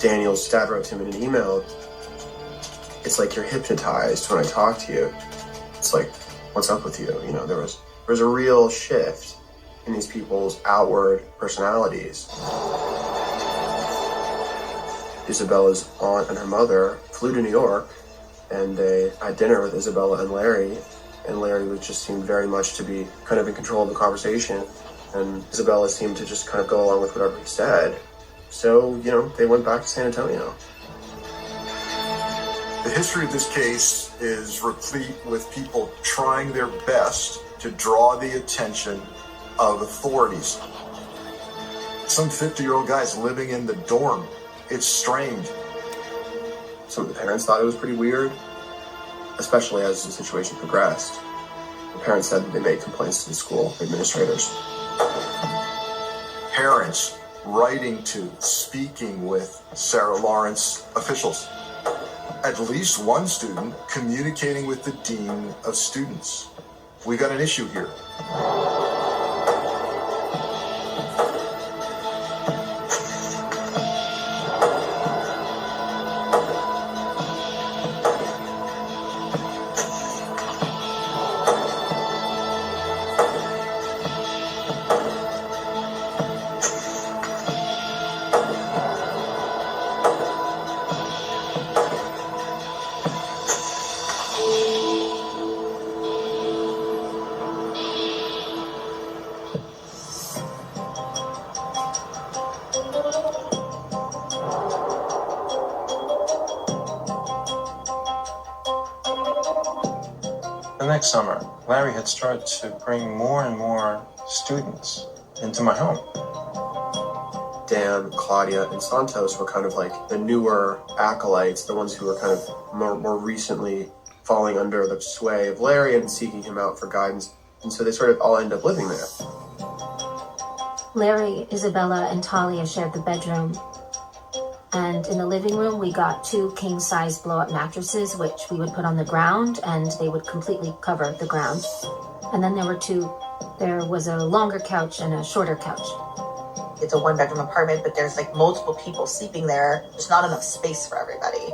Daniel's dad wrote to him in an email, it's like you're hypnotized when I talk to you. It's like, what's up with you? You know, there was a real shift in these people's outward personalities. Isabella's aunt and her mother flew to New York, and they had dinner with Isabella and Larry was just seemed very much to be kind of in control of the conversation, and Isabella seemed to just kind of go along with whatever he said. So, you know, they went back to San Antonio. The history of this case is replete with people trying their best to draw the attention of authorities. Some 50-year-old guys living in the dorm. It's strange. Some of the parents thought it was pretty weird, especially as the situation progressed. The parents said that they made complaints to the school administrators. Parents writing to, speaking with Sarah Lawrence officials. At least one student communicating with the dean of students. We got an issue here. The next summer, Larry had started to bring more and more students into my home. Dan, Claudia, and Santos were kind of like the newer acolytes, the ones who were kind of more recently falling under the sway of Larry and seeking him out for guidance. And so they sort of all end up living there. Larry, Isabella, and Talia shared the bedroom. And in the living room, we got 2 king-size blow-up mattresses, which we would put on the ground, and they would completely cover the ground. And then there was a longer couch and a shorter couch. It's a 1-bedroom apartment, but there's like multiple people sleeping there. There's not enough space for everybody.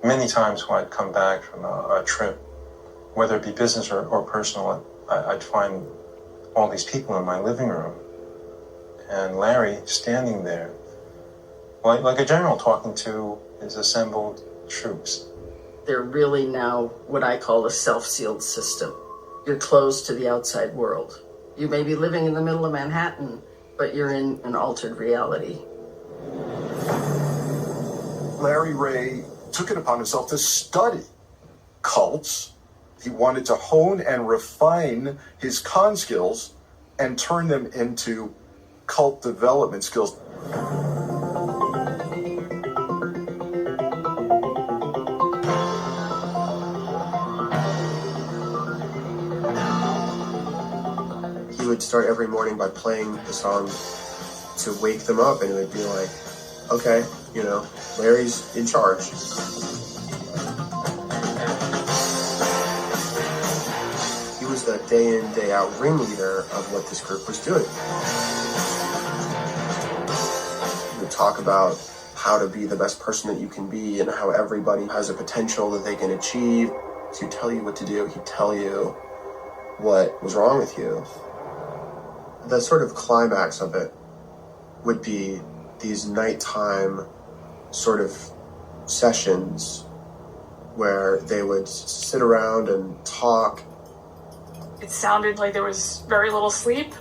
Many times when I'd come back from a trip, whether it be business or personal, I'd find all these people in my living room. And Larry standing there, like a general talking to his assembled troops. They're really now what I call a self-sealed system. You're closed to the outside world. You may be living in the middle of Manhattan, but you're in an altered reality. Larry Ray took it upon himself to study cults. He wanted to hone and refine his con skills and turn them into cult development skills. He would start every morning by playing the song to wake them up, and it would be like, okay, you know, Larry's in charge. He was the day in, day out ringleader of what this group was doing. He would talk about how to be the best person that you can be and how everybody has a potential that they can achieve. So he'd tell you what to do. He'd tell you what was wrong with you. The sort of climax of it would be these nighttime sort of sessions where they would sit around and talk. It sounded like there was very little sleep,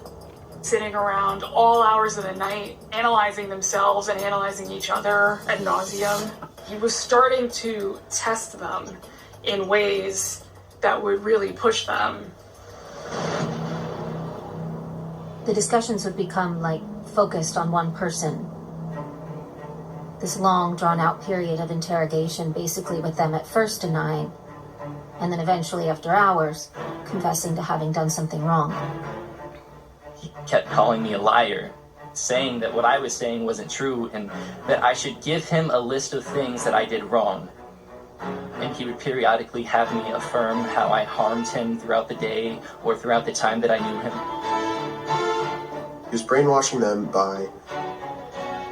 sitting around all hours of the night, analyzing themselves and analyzing each other ad nauseum. He was starting to test them in ways that would really push them. The discussions would become like focused on one person. This long drawn-out period of interrogation, basically with them at first denying, and then eventually after hours, confessing to having done something wrong. He kept calling me a liar, saying that what I was saying wasn't true and that I should give him a list of things that I did wrong. And he would periodically have me affirm how I harmed him throughout the day or throughout the time that I knew him. He was brainwashing them by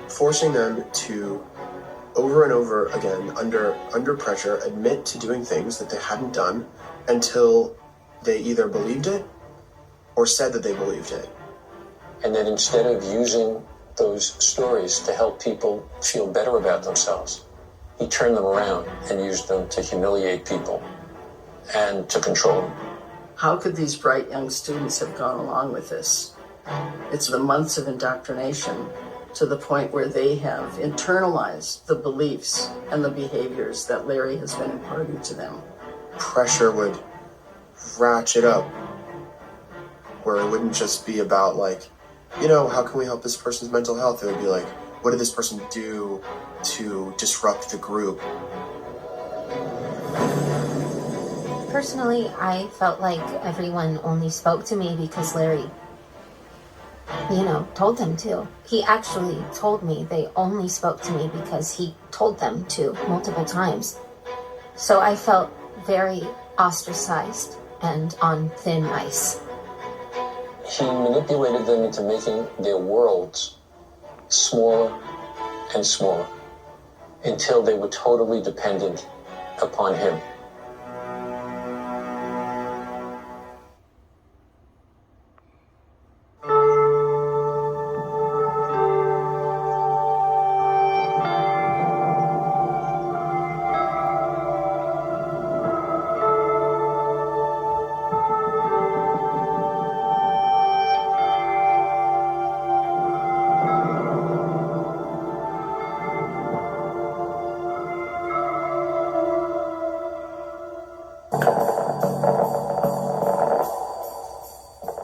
forcing them to over and over again, under pressure, admit to doing things that they hadn't done until they either believed it or said that they believed it. And then instead of using those stories to help people feel better about themselves, he turned them around and used them to humiliate people and to control them. How could these bright young students have gone along with this? It's the months of indoctrination to the point where they have internalized the beliefs and the behaviors that Larry has been imparting to them. Pressure would ratchet up, where it wouldn't just be about like, how can we help this person's mental health? It would be like, what did this person do to disrupt the group? Personally, I felt like everyone only spoke to me because Larry, told them to. He actually told me they only spoke to me because he told them to multiple times. So I felt very ostracized and on thin ice. He manipulated them into making their worlds smaller and smaller until they were totally dependent upon him.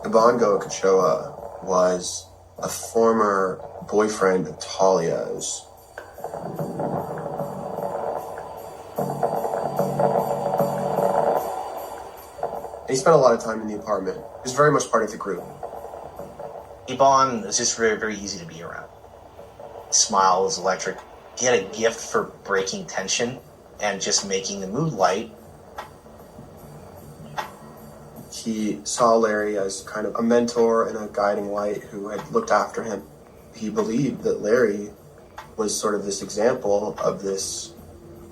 Bongo Ochoa was a former boyfriend of Talia's. He spent a lot of time in the apartment. He was very much part of the group. Iban was just very, very easy to be around. His smile was electric. He had a gift for breaking tension and just making the mood light. He saw Larry as kind of a mentor and a guiding light who had looked after him. He believed that Larry was sort of this example of this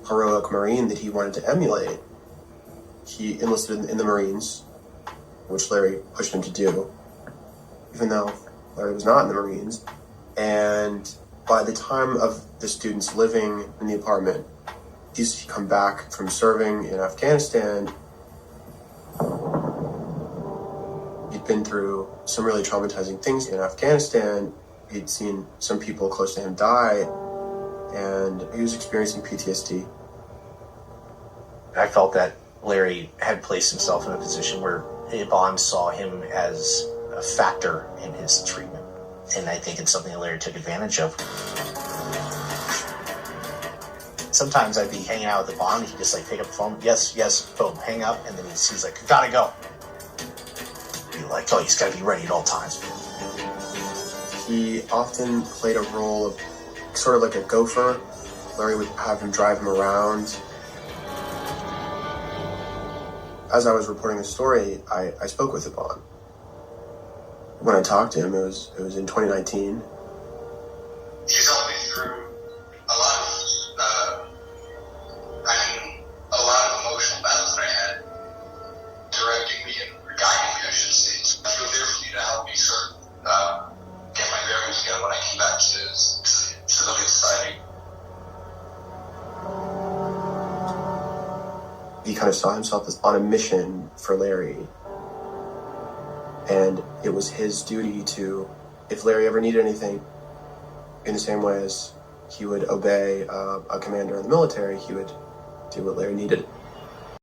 heroic Marine that he wanted to emulate. He enlisted in the Marines, which Larry pushed him to do, even though Larry was not in the Marines. And by the time of the students living in the apartment, he's come back from serving in Afghanistan. He'd been through some really traumatizing things in Afghanistan. He'd seen some people close to him die, and he was experiencing PTSD. I felt that Larry had placed himself in a position where Iban saw him as a factor in his treatment. And I think it's something that Larry took advantage of. Sometimes I'd be hanging out with Iban, he'd just pick up the phone, yes, boom, hang up, and then he's like, gotta go. Be like, oh, he's gotta be ready at all times. He often played a role of sort of like a gopher. Larry would have him drive him around. As I was reporting the story, I spoke with Iban. When I talked to him, it was in 2019. He helped me through a lot of emotional battles that I had, directing me and guiding me, I should say. He was there for me to help me sort of get my bearings together when I came back to civilian society. He kind of saw himself as on a mission for Larry. And it was his duty to, if Larry ever needed anything, in the same way as he would obey a commander in the military, he would do what Larry needed.